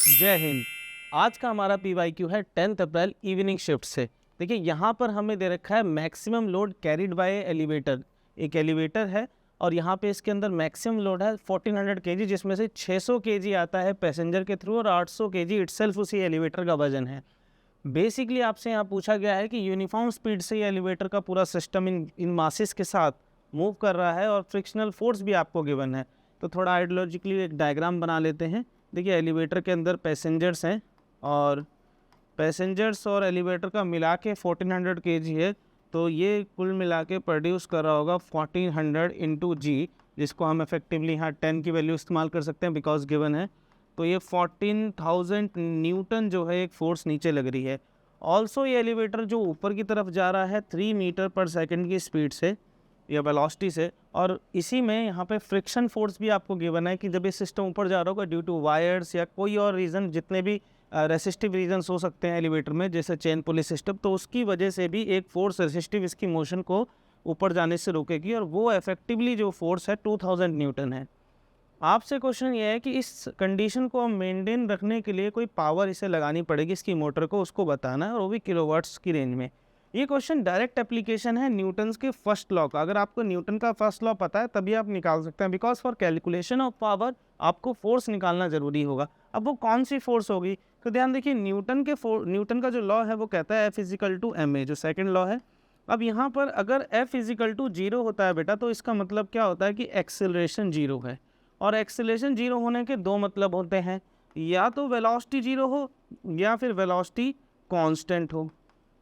जय हिंद। आज का हमारा PYQ है 10 अप्रैल इवनिंग शिफ्ट से। देखिए यहाँ पर हमें दे रखा है maximum load carried by elevator. एक एलिवेटर है और यहाँ पे इसके अंदर मैक्सिमम लोड है 1400 kg, जिसमें से 600 kg आता है पैसेंजर के थ्रू और 800 kg इटसेल्फ उसी एलिवेटर का वजन है। बेसिकली आपसे यहाँ पूछा गया है कि यूनिफॉर्म स्पीड से ये एलिवेटर का पूरा सिस्टम इन मासेस के साथ मूव कर रहा है और फ्रिक्शनल फोर्स भी आपको गिवन है। तो थोड़ा आइडियोलॉजिकली एक डायग्राम बना लेते हैं। देखिए एलिवेटर के अंदर पैसेंजर्स हैं और पैसेंजर्स और एलिवेटर का मिला के 1400 kg है, तो ये कुल मिला के प्रोड्यूस कर रहा होगा 1400 इंटू जी, जिसको हम इफेक्टिवली यहाँ 10 की वैल्यू इस्तेमाल कर सकते हैं बिकॉज गिवन है। तो ये 14,000 न्यूटन जो है एक फोर्स नीचे लग रही है। ऑल्सो ये एलिवेटर जो ऊपर की तरफ जा रहा है 3 मीटर पर सेकंड की स्पीड से या वेलोसिटी से, और इसी में यहाँ पे फ्रिक्शन फोर्स भी आपको गिवन है कि जब ये सिस्टम ऊपर जा रहा होगा ड्यू टू वायर्स या कोई और रीज़न, जितने भी रेसिस्टिव रीजन्स हो सकते हैं एलिवेटर में जैसे चेन पुलिस सिस्टम, तो उसकी वजह से भी एक फोर्स रेसिस्टिव इसकी मोशन को ऊपर जाने से रोकेगी और वो इफेक्टिवली जो फोर्स है 2000 न्यूटन है। आपसे क्वेश्चन ये है कि इस कंडीशन को हम मेंटेन रखने के लिए कोई पावर इसे लगानी पड़ेगी इसकी मोटर को, उसको बताना है और वो भी किलोवाट्स की रेंज में। ये क्वेश्चन डायरेक्ट एप्लीकेशन है न्यूटन्स के फर्स्ट लॉ का। अगर आपको न्यूटन का फर्स्ट लॉ पता है तभी आप निकाल सकते हैं, because for calculation of power आपको फोर्स निकालना जरूरी होगा। अब वो कौन सी फोर्स होगी, तो ध्यान देखिए न्यूटन का जो लॉ है वो कहता है F = ma, जो सेकेंड लॉ है। अब यहाँ पर अगर F = 0 होता है बेटा, तो इसका मतलब क्या होता है कि एक्सेलरेशन 0 है। और एक्सेलरेशन 0 होने के दो मतलब होते हैं, या तो वेलोसिटी 0 हो या फिर वेलोसिटी कांस्टेंट हो।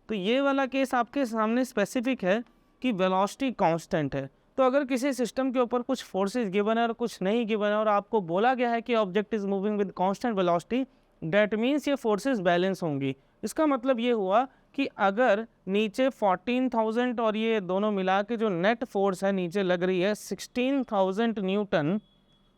तो ये वाला केस आपके सामने स्पेसिफिक है कि वेलोसिटी कांस्टेंट है। तो अगर किसी सिस्टम के ऊपर कुछ फोर्सेस गिवन है और कुछ नहीं गिवन है और आपको बोला गया है कि object is moving with constant velocity, that means ये फोर्सेस बैलेंस होंगी। इसका मतलब ये हुआ कि अगर नीचे 14,000 और ये दोनों मिला के जो नेट फोर्स है नीचे लग रही है 16,000 न्यूटन,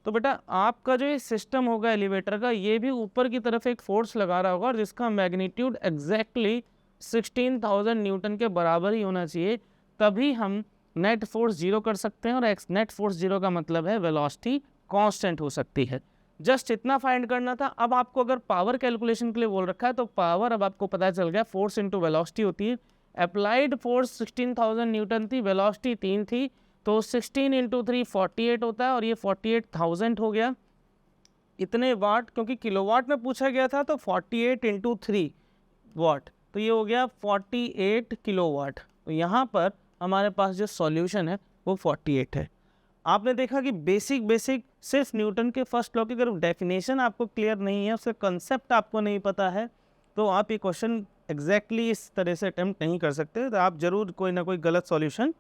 तो बेटा आपका जो ये सिस्टम होगा एलिवेटर का, ये भी ऊपर की तरफ एक फोर्स लगा रहा होगा और जिसका मैग्नीट्यूड एग्जैक्टली 16,000 न्यूटन के बराबर ही होना चाहिए, तभी हम नेट फोर्स 0 कर सकते हैं। और नेट फोर्स 0 का मतलब है वेलोसिटी कांस्टेंट हो सकती है। जस्ट इतना फाइंड करना था। अब आपको अगर पावर कैलकुलेशन के लिए बोल रखा है तो पावर अब आपको पता चल गया, फोर्स इंटू वेलोसिटी होती है। अप्लाइड फोर्स 16,000 न्यूटन थी, वेलोसिटी 3 थी, तो 16 इंटू 3 48 होता है और ये 48,000 हो गया। इतने वाट, क्योंकि किलोवाट में पूछा गया था, तो 48 इंटू 3 वाट, तो ये हो गया 48 किलोवाट। तो यहाँ पर हमारे पास जो सॉल्यूशन है वो 48 है। आपने देखा कि बेसिक सिर्फ न्यूटन के फर्स्ट लॉ की अगर डेफिनेशन आपको क्लियर नहीं है, उसका कंसेप्ट आपको नहीं पता है, तो आप ये क्वेश्चन एग्जैक्टली इस तरह से अटेम्प्ट नहीं कर सकते। तो आप जरूर कोई ना कोई गलत सॉल्यूशन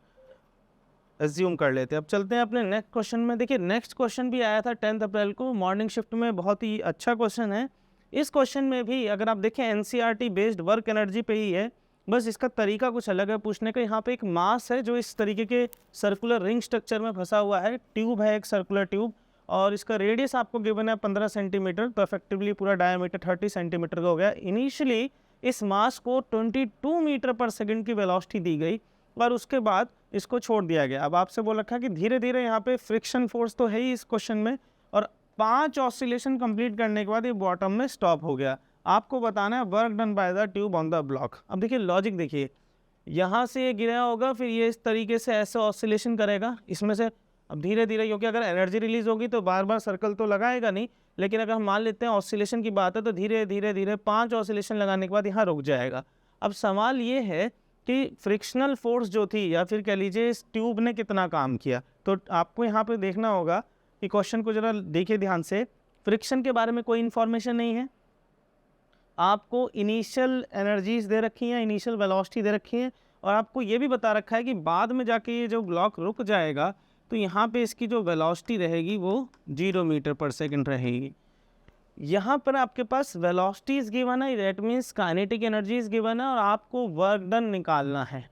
एज्यूम कर लेते हैं। अब चलते हैं अपने नेक्स्ट क्वेश्चन में। देखिए नेक्स्ट क्वेश्चन भी आया था 10 अप्रैल को मॉर्निंग शिफ्ट में, बहुत ही अच्छा क्वेश्चन है। इस क्वेश्चन में भी अगर आप देखें NCERT बेस्ड वर्क एनर्जी पे ही है, बस इसका तरीका कुछ अलग है पूछने का। यहाँ पे एक मास है जो इस तरीके के सर्कुलर रिंग स्ट्रक्चर में फंसा हुआ है, ट्यूब है एक सर्कुलर ट्यूब, और इसका रेडियस आपको गिवन है 15 सेंटीमीटर, तो इफेक्टिवली पूरा डायमीटर 30 सेंटीमीटर का हो गया। इनिशियली इस मास को 22 मीटर पर सेकेंड की वेलोसिटी दी गई और उसके बाद इसको छोड़ दिया गया। अब आपसे बोल रखा है कि धीरे धीरे यहाँ पे फ्रिक्शन फोर्स तो है ही इस क्वेश्चन में, और 5 ऑसिलेशन कंप्लीट करने के बाद ये बॉटम में स्टॉप हो गया। आपको बताना है work done by the tube on the block. अब देखिए लॉजिक देखिए, यहाँ से ये गिरा होगा, फिर ये इस तरीके से ऐसे ऑसिलेशन करेगा इसमें से। अब धीरे धीरे, क्योंकि अगर एनर्जी रिलीज होगी तो बार बार सर्कल तो लगाएगा नहीं, लेकिन अगर हम मान लेते हैं ऑसिलेशन की बात है तो धीरे धीरे धीरे 5 ऑसिलेशन लगाने के बाद यहाँ रुक जाएगा। अब सवाल ये है कि फ्रिक्शनल फोर्स जो थी, या फिर कह लीजिए इस ट्यूब ने कितना काम किया, तो आपको यहाँ पे देखना होगा कि क्वेश्चन को जरा देखिए ध्यान से। फ्रिक्शन के बारे में कोई इन्फॉर्मेशन नहीं है, आपको इनिशियल एनर्जीज दे रखी हैं, इनिशियल वेलोसिटी दे रखी है, और आपको ये भी बता रखा है कि बाद में जाके ये जो ब्लॉक रुक जाएगा तो यहाँ पे इसकी जो वेलोसिटी रहेगी वो 0 मीटर पर सेकंड रहेगी। यहाँ पर आपके पास वेलोसिटीज गिवन है, that means kinetic energies given है, और आपको वर्क डन निकालना है।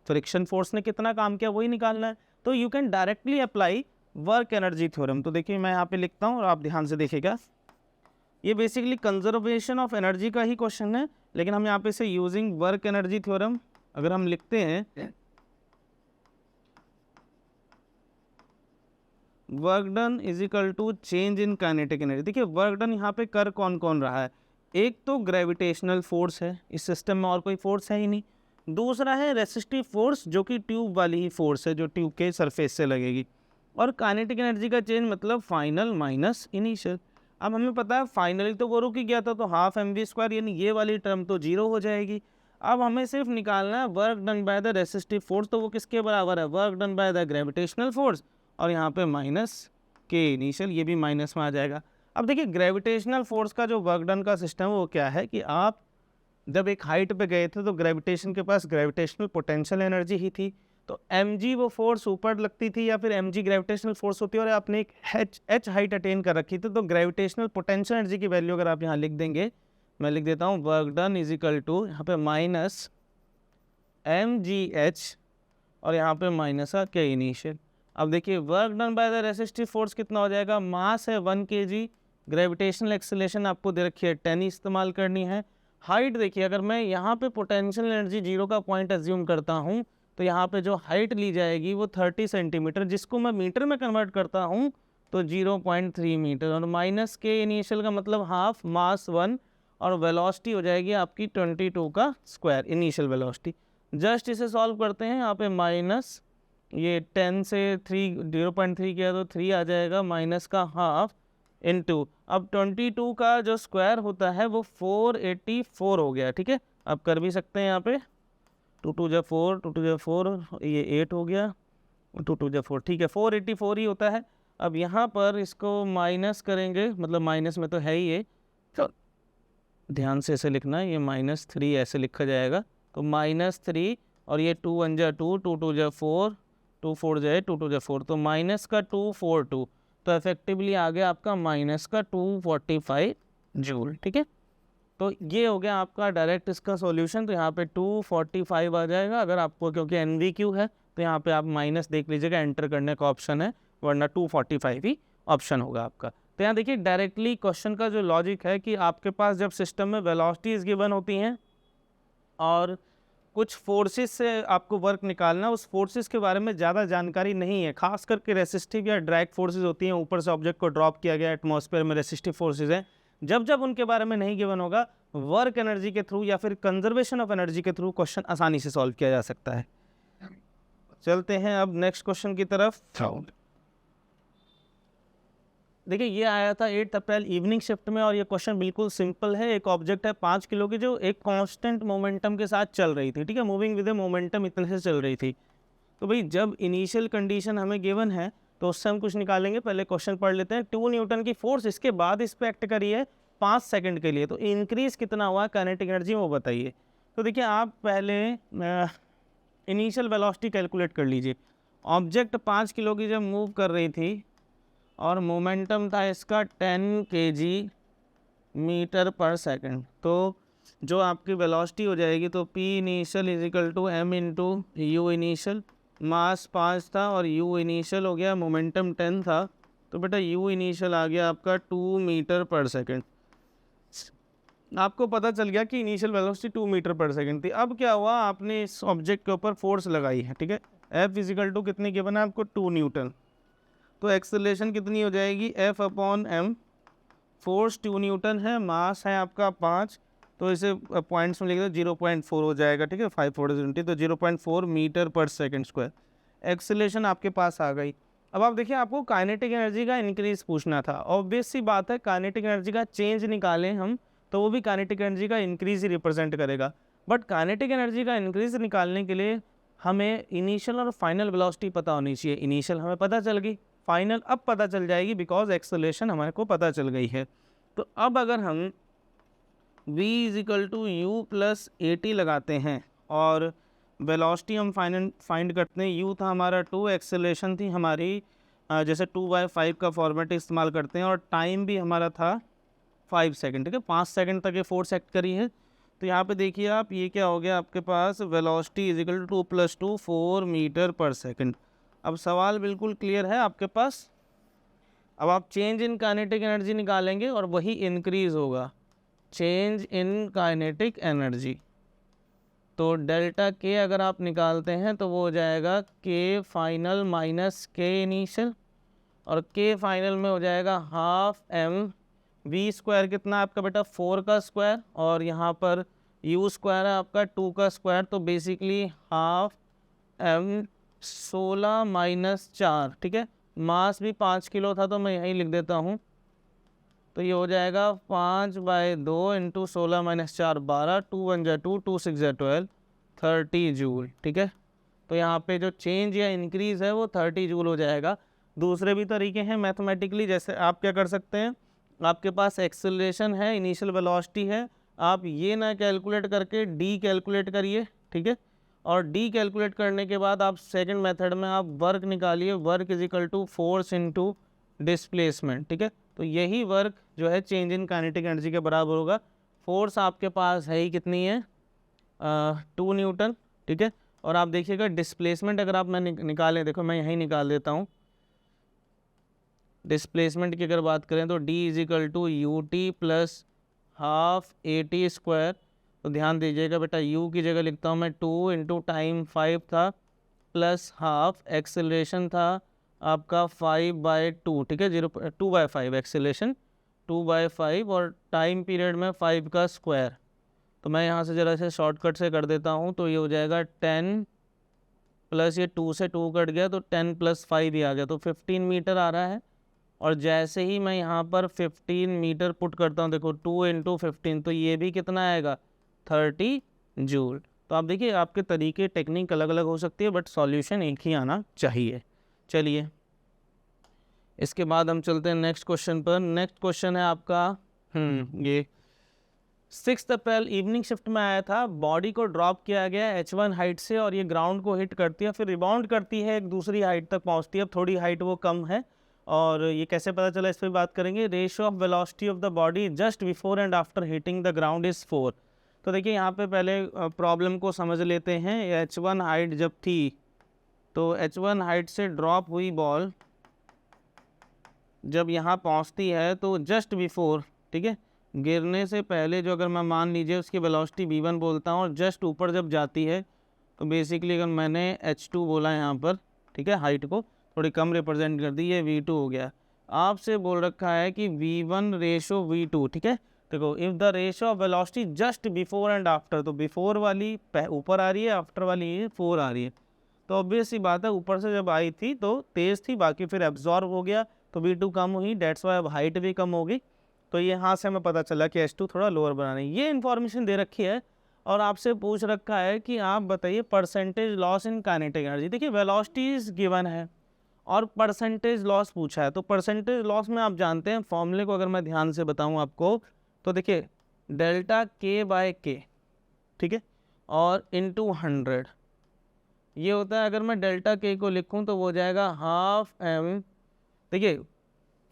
फ्रिक्शन फोर्स ने कितना काम किया वही निकालना है। तो you can directly apply work energy theorem. तो देखिए मैं यहाँ पे लिखता हूँ और आप ध्यान से देखिएगा। ये बेसिकली कंजर्वेशन ऑफ एनर्जी का ही क्वेश्चन है, लेकिन हम यहाँ पे से यूजिंग वर्क एनर्जी थ्योरम अगर हम लिखते हैं, work done is equal to change in kinetic energy. देखिए वर्क डन यहाँ पे कर कौन कौन रहा है, एक तो ग्रेविटेशनल फोर्स है, इस सिस्टम में और कोई फोर्स है ही नहीं। दूसरा है रेसिस्टिव फोर्स जो कि ट्यूब वाली ही फोर्स है जो ट्यूब के सरफेस से लगेगी। और काइनेटिक एनर्जी का चेंज मतलब फाइनल माइनस इनिशियल। अब हमें पता है फाइनली तो वो रुक ही गया था, तो हाफ mv², यानी ये वाली टर्म तो जीरो हो जाएगी। अब हमें सिर्फ निकालना है work done by the resistive force, तो वो किसके बराबर है, work done by the gravitational force, और यहाँ पे माइनस के इनिशियल, ये भी माइनस में आ जाएगा। अब देखिए ग्रेविटेशनल फोर्स का जो वर्क डन का सिस्टम वो क्या है कि आप जब एक हाइट पे गए थे तो ग्रेविटेशन के पास ग्रेविटेशनल पोटेंशियल एनर्जी ही थी, तो mg वो फोर्स ऊपर लगती थी या फिर mg ग्रेविटेशनल फोर्स होती है, और आपने एक h हाइट अटेन कर रखी थी, तो ग्रेविटेशनल पोटेंशियल एनर्जी की वैल्यू अगर आप यहाँ लिख देंगे, मैं लिख देता हूँ work done is equal to यहाँ पे माइनस mgh और यहाँ पे माइनस का के इनिशियल। अब देखिए work done by the resistive force कितना हो जाएगा, मास है 1 kg, ग्रेविटेशनल एक्सेलरेशन आपको दे रखी है 10 इस्तेमाल करनी है। हाइट देखिए अगर मैं यहाँ पे पोटेंशियल एनर्जी जीरो का पॉइंट एज्यूम करता हूँ तो यहाँ पे जो हाइट ली जाएगी वो 30 सेंटीमीटर, जिसको मैं मीटर में कन्वर्ट करता हूँ तो 0.3 मीटर, और माइनस के इनिशियल का मतलब हाफ, मास 1, और वेलोसिटी हो जाएगी आपकी 22 का स्क्वायर इनिशियल वेलोसिटी। जस्ट इसे सॉल्व करते हैं, यहाँ पे माइनस ये 10 से 0.3 किया तो 3 आ जाएगा, माइनस का हाफ इनटू, अब 22 का जो स्क्वायर होता है वो 484 हो गया, ठीक है। अब कर भी सकते हैं यहाँ पे 2 2 जा 4, 2 2 जा 4, ये 8 हो गया, 2 2 जा 4, ठीक है 484 ही होता है। अब यहाँ पर इसको माइनस करेंगे, मतलब माइनस में तो है ही ये, तो ध्यान से ऐसे लिखना है, ये -3 ऐसे लिखा जाएगा, तो -3 और ये 2 1 जा 2, 2 2 जा 4, 2 4 जाए 2 2 जा 4, तो माइनस का 242, तो इफेक्टिवली आ गया आपका माइनस का 245 जूल, ठीक है। तो ये हो गया आपका डायरेक्ट इसका सॉल्यूशन, तो यहाँ पे 245 आ जाएगा। अगर आपको क्योंकि NVQ है तो यहाँ पे आप माइनस देख लीजिएगा, एंटर करने का ऑप्शन है, वरना 245 ही ऑप्शन होगा आपका। तो यहाँ देखिए डायरेक्टली क्वेश्चन का जो लॉजिक है कि आपके पास जब सिस्टम में वेलोसिटीज गिवन होती हैं और कुछ फोर्सेस से आपको वर्क निकालना, उस फोर्सेस के बारे में ज़्यादा जानकारी नहीं है, खास करके रेसिस्टिव या ड्रैग फोर्सेस होती हैं, ऊपर से ऑब्जेक्ट को ड्रॉप किया गया एटमॉस्फेयर में रेसिस्टिव फोर्सेस हैं, जब जब उनके बारे में नहीं गिवन होगा, वर्क एनर्जी के थ्रू या फिर कंजर्वेशन ऑफ एनर्जी के थ्रू क्वेश्चन आसानी से सॉल्व किया जा सकता है। चलते हैं अब नेक्स्ट क्वेश्चन की तरफ। देखिए ये आया था 8 अप्रैल इवनिंग शिफ्ट में, और ये क्वेश्चन बिल्कुल सिंपल है। एक ऑब्जेक्ट है 5 किलो की जो एक कांस्टेंट मोमेंटम के साथ चल रही थी, ठीक है, मूविंग विद ए मोमेंटम इतने से चल रही थी। तो भाई जब इनिशियल कंडीशन हमें गिवन है तो उससे हम कुछ निकालेंगे, पहले क्वेश्चन पढ़ लेते हैं। 2 न्यूटन की फोर्स इसके बाद इस पर एक्ट करी है 5 सेकंड के लिए, तो इंक्रीज कितना हुआ काइनेटिक एनर्जी वो बताइए। तो देखिए आप पहले इनिशियल वेलोसिटी कैलकुलेट कर लीजिए। ऑब्जेक्ट 5 किलो की जब मूव कर रही थी और मोमेंटम था इसका 10 kg मीटर पर सेकंड, तो जो आपकी वेलोसिटी हो जाएगी तो P initial is equal to M into u initial. Mass 5 था और U इनिशियल हो गया, मोमेंटम 10 था, तो बेटा U इनिशियल आ गया आपका 2 मीटर पर सेकंड। आपको पता चल गया कि इनिशियल वेलोसिटी 2 मीटर पर सेकंड थी। अब क्या हुआ, आपने इस ऑब्जेक्ट के ऊपर फोर्स लगाई है, ठीक है, F इज इक्वल टू कितनी गिवन है आपको 2 न्यूटन, तो एक्सेलरेशन कितनी हो जाएगी F/m, फोर्स 2 न्यूटन है, मास है आपका 5, तो इसे पॉइंट्स में लिख दो 0.4 हो जाएगा, ठीक है, 5 4 20, तो 0.4 मीटर पर सेकंड स्क्वायर एक्सेलरेशन आपके पास आ गई। अब आप देखिए आपको काइनेटिक एनर्जी का इंक्रीज पूछना था, ऑब्वियस सी बात है काइनेटिक एनर्जी का चेंज निकालें हम तो वो भी काइनेटिक एनर्जी का इंक्रीज ही रिप्रेजेंट करेगा, बट काइनेटिक एनर्जी का इंक्रीज निकालने के लिए हमें इनिशियल और फाइनल वेलोसिटी पता होनी चाहिए। इनिशियल हमें पता चल गई, फाइनल अब पता चल जाएगी बिकॉज एक्सेलरेशन हमारे को पता चल गई है। तो अब अगर हम v is equal to u plus AT लगाते हैं और वेलोसिटी हम फाइंड करते हैं, u था हमारा 2, एक्सेलरेशन थी हमारी जैसे 2/5 का फॉर्मेट इस्तेमाल करते हैं, और टाइम भी हमारा था 5 सेकंड, ठीक है, 5 सेकंड तक ये फोर्स एक्ट करी है। तो यहाँ पे देखिए आप, ये क्या हो गया आपके पास, velocity is equal to 2 + 2 4 metre पर सेकंड। अब सवाल बिल्कुल क्लियर है आपके पास। अब आप चेंज इन काइनेटिक एनर्जी निकालेंगे और वही इंक्रीज होगा, चेंज इन काइनेटिक एनर्जी। तो डेल्टा के अगर आप निकालते हैं तो वो हो जाएगा के फाइनल माइनस के इनिशियल, और के फाइनल में हो जाएगा हाफ एम वी स्क्वायर कितना है आपका बेटा 4 का स्क्वायर, और यहाँ पर यू स्क्वायर है आपका 2 का स्क्वायर, तो बेसिकली हाफ एम 16 माइनस 4, ठीक है। मास भी 5 किलो था तो मैं यहीं लिख देता हूँ, तो ये हो जाएगा 5/2 इंटू 16 माइनस 4 12, 2 1 जा 2, 2 6 जा 12, 30 जूल, ठीक है। तो यहाँ पे जो चेंज या इंक्रीज़ है वो 30 जूल हो जाएगा। दूसरे भी तरीके हैं मैथमेटिकली, जैसे आप क्या कर सकते हैं, आपके पास एक्सेलरेशन है, इनिशियल वेलोसिटी है, आप ये ना कैलकुलेट करके डी कैलकुलेट करिए, ठीक है। और डी कैलकुलेट करने के बाद आप सेकंड मेथड में आप वर्क निकालिए, work is equal to force into displacement, ठीक है। तो यही वर्क जो है चेंज इन काइनेटिक एनर्जी के बराबर होगा। फोर्स आपके पास है ही कितनी है 2 न्यूटन, ठीक है। और आप देखिएगा डिस्प्लेसमेंट अगर आप मैं निकालें, देखो मैं यहीं निकाल देता हूँ। डिस्प्लेसमेंट की अगर बात करें तो d is equal to u t plus half a t square. तो ध्यान दीजिएगा बेटा, u की जगह लिखता हूँ मैं 2 इंटू टाइम 5 था प्लस हाफ एक्सेलरेशन था आपका 5/2, ठीक है, 2/5 एक्सेलरेशन 2/5 और टाइम पीरियड में 5 का स्क्वायर। तो मैं यहाँ से ज़रा से शॉर्टकट से कर देता हूँ, तो ये हो जाएगा 10 प्लस ये 2 से 2 कट गया तो 10 प्लस 5 ही आ गया, तो 15 मीटर आ रहा है। और जैसे ही मैं यहाँ पर 15 मीटर पुट करता हूँ, देखो 2 इंटू 15, तो ये भी कितना आएगा 30 जूल। तो आप देखिए आपके तरीके टेक्निक अलग अलग हो सकती है, बट सॉल्यूशन एक ही आना चाहिए। चलिए इसके बाद हम चलते हैं नेक्स्ट क्वेश्चन पर। नेक्स्ट क्वेश्चन है आपका ये 6 अप्रैल इवनिंग शिफ्ट में आया था। बॉडी को ड्रॉप किया गया H1 हाइट से और ये ग्राउंड को हिट करती है, फिर रिबाउंड करती है, एक दूसरी हाइट तक पहुंचती है। अब थोड़ी हाइट वो कम है, और ये कैसे पता चला इस पर बात करेंगे। Ratio of velocity of the body just before and after hitting the ground is 4। तो देखिए यहाँ पे पहले प्रॉब्लम को समझ लेते हैं। H1 हाइट जब थी तो H1 हाइट से ड्रॉप हुई बॉल जब यहाँ पहुँचती है तो जस्ट बिफोर, ठीक है, गिरने से पहले जो अगर मैं मान लीजिए उसकी वेलोसिटी v1 बोलता हूँ, और जस्ट ऊपर जब जाती है तो बेसिकली अगर मैंने h2 बोला यहाँ पर, ठीक है, हाइट को थोड़ी कम रिप्रेजेंट कर दी, ये v2 हो गया। आपसे बोल रखा है कि v1 रेशो v2, ठीक है। देखो if the ratio of velocity just before and after, तो बिफोर वाली ऊपर आ रही है, आफ्टर वाली 4 आ रही है। तो ऑब्वियस सी बात है, ऊपर से जब आई थी तो तेज़ थी, बाकी फिर एब्जॉर्ब हो गया तो v2 कम हुई, डेट्स वाई अब हाइट भी कम होगी। तो ये यहाँ से हमें पता चला कि H2 थोड़ा लोअर बनाना है। ये इन्फॉर्मेशन दे रखी है और आपसे पूछ रखा है कि आप बताइए percentage loss in kinetic energy. देखिए वेलोसिटीज गिवन है और परसेंटेज लॉस पूछा है, तो परसेंटेज लॉस में आप जानते हैं फॉर्मूले को, अगर मैं ध्यान से बताऊं आपको तो देखिए डेल्टा K/K, ठीक है, और इनटू 100 ये होता है। अगर मैं डेल्टा K को लिखूं तो वो हो जाएगा हाफ एम, देखिए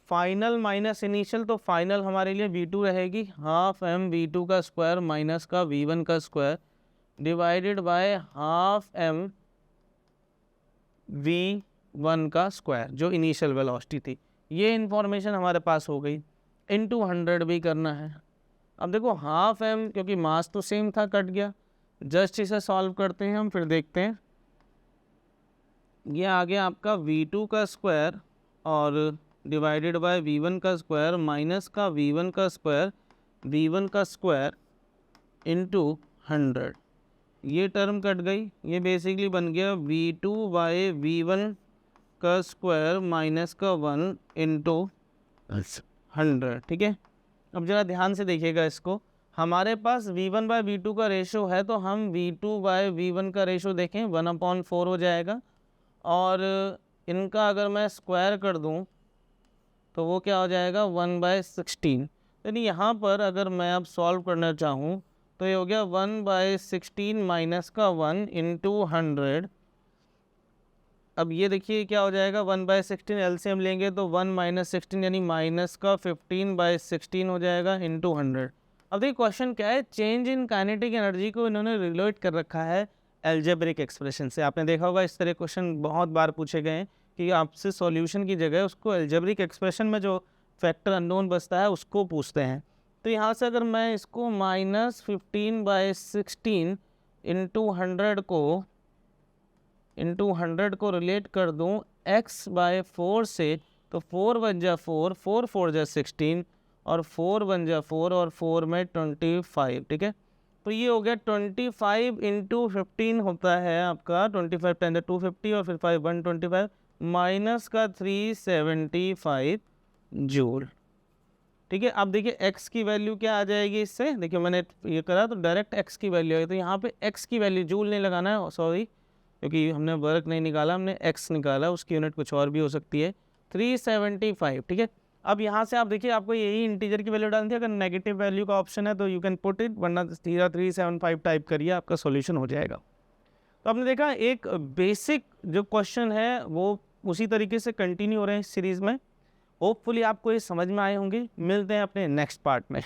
फाइनल माइनस इनिशियल, तो फाइनल हमारे लिए v2 रहेगी, हाफ एम v2 का स्क्वायर माइनस का v1 का square divided by half m v1 का स्क्वायर जो इनिशियल वेलोसिटी थी। ये इन्फॉर्मेशन हमारे पास हो गई। इनटू 100 भी करना है। अब देखो हाफ एम क्योंकि मास तो सेम था कट गया, जस्ट इसे सॉल्व करते हैं हम, फिर देखते हैं। ये आ गया आपका v2 का स्क्वायर और डिवाइडेड बाय v1 का स्क्वायर माइनस का v1 का स्क्वायर, v1 का स्क्वायर इनटू 100। ये टर्म कट गई, ये बेसिकली बन गया v2 बाय v1 का स्क्वायर माइनस का 1 इंटू 100, ठीक है। अब ज़रा ध्यान से देखिएगा इसको, हमारे पास v1 बाय v2 का रेशो है, तो हम v2 बाय v1 का रेशो देखें 1/4 हो जाएगा, और इनका अगर मैं स्क्वायर कर दूं तो वो क्या हो जाएगा 1/16। यानी यहाँ पर अगर मैं अब सॉल्व करना चाहूँ तो ये हो गया 1/16 माइनस का 1 इंटू 100। अब ये देखिए क्या हो जाएगा 1/16 एलसीएम लेंगे तो 1 माइनस 16 यानी माइनस का 15/16 हो जाएगा इंटू 100। अब देखिए क्वेश्चन क्या है, चेंज इन काइनेटिक एनर्जी को इन्होंने रिलेट कर रखा है एल्जेब्रिक एक्सप्रेशन से। आपने देखा होगा इस तरह क्वेश्चन बहुत बार पूछे गए हैं कि आपसे सॉल्यूशन की जगह उसको एल्जेब्रिक एक्सप्रेशन में जो फैक्टर अननोन बचता है उसको पूछते हैं। तो यहाँ से अगर मैं इसको -15/16 इंटू 100 को रिलेट कर दूँ x/4 से, तो 4 वन जा 4, 4 4 जा 16 और 4 वन जा 4 और 4 में 25, ठीक है। तो ये हो गया 25 इंटू 15 होता है आपका 25 10 250 और फिर 5 125 माइनस का 375 जूल, ठीक है। अब देखिए x की वैल्यू क्या आ जाएगी इससे, देखिए मैंने ये करा तो डायरेक्ट x की वैल्यू आई, तो यहाँ पे x की वैल्यू जूल नहीं लगाना है, सॉरी, क्योंकि हमने वर्क नहीं निकाला, हमने x निकाला, उसकी यूनिट कुछ और भी हो सकती है, 375, ठीक है। अब यहाँ से आप देखिए आपको यही इंटीजर की वैल्यू डालनी थी, अगर नेगेटिव वैल्यू का ऑप्शन है तो यू कैन पुट इट, वरना सीधा 375 टाइप करिए, आपका सॉल्यूशन हो जाएगा। तो आपने देखा एक बेसिक जो क्वेश्चन है वो उसी तरीके से कंटिन्यू हो रहे हैं इस सीरीज़ में। होपफुली आपको ये समझ में आए होंगे। मिलते हैं अपने नेक्स्ट पार्ट में।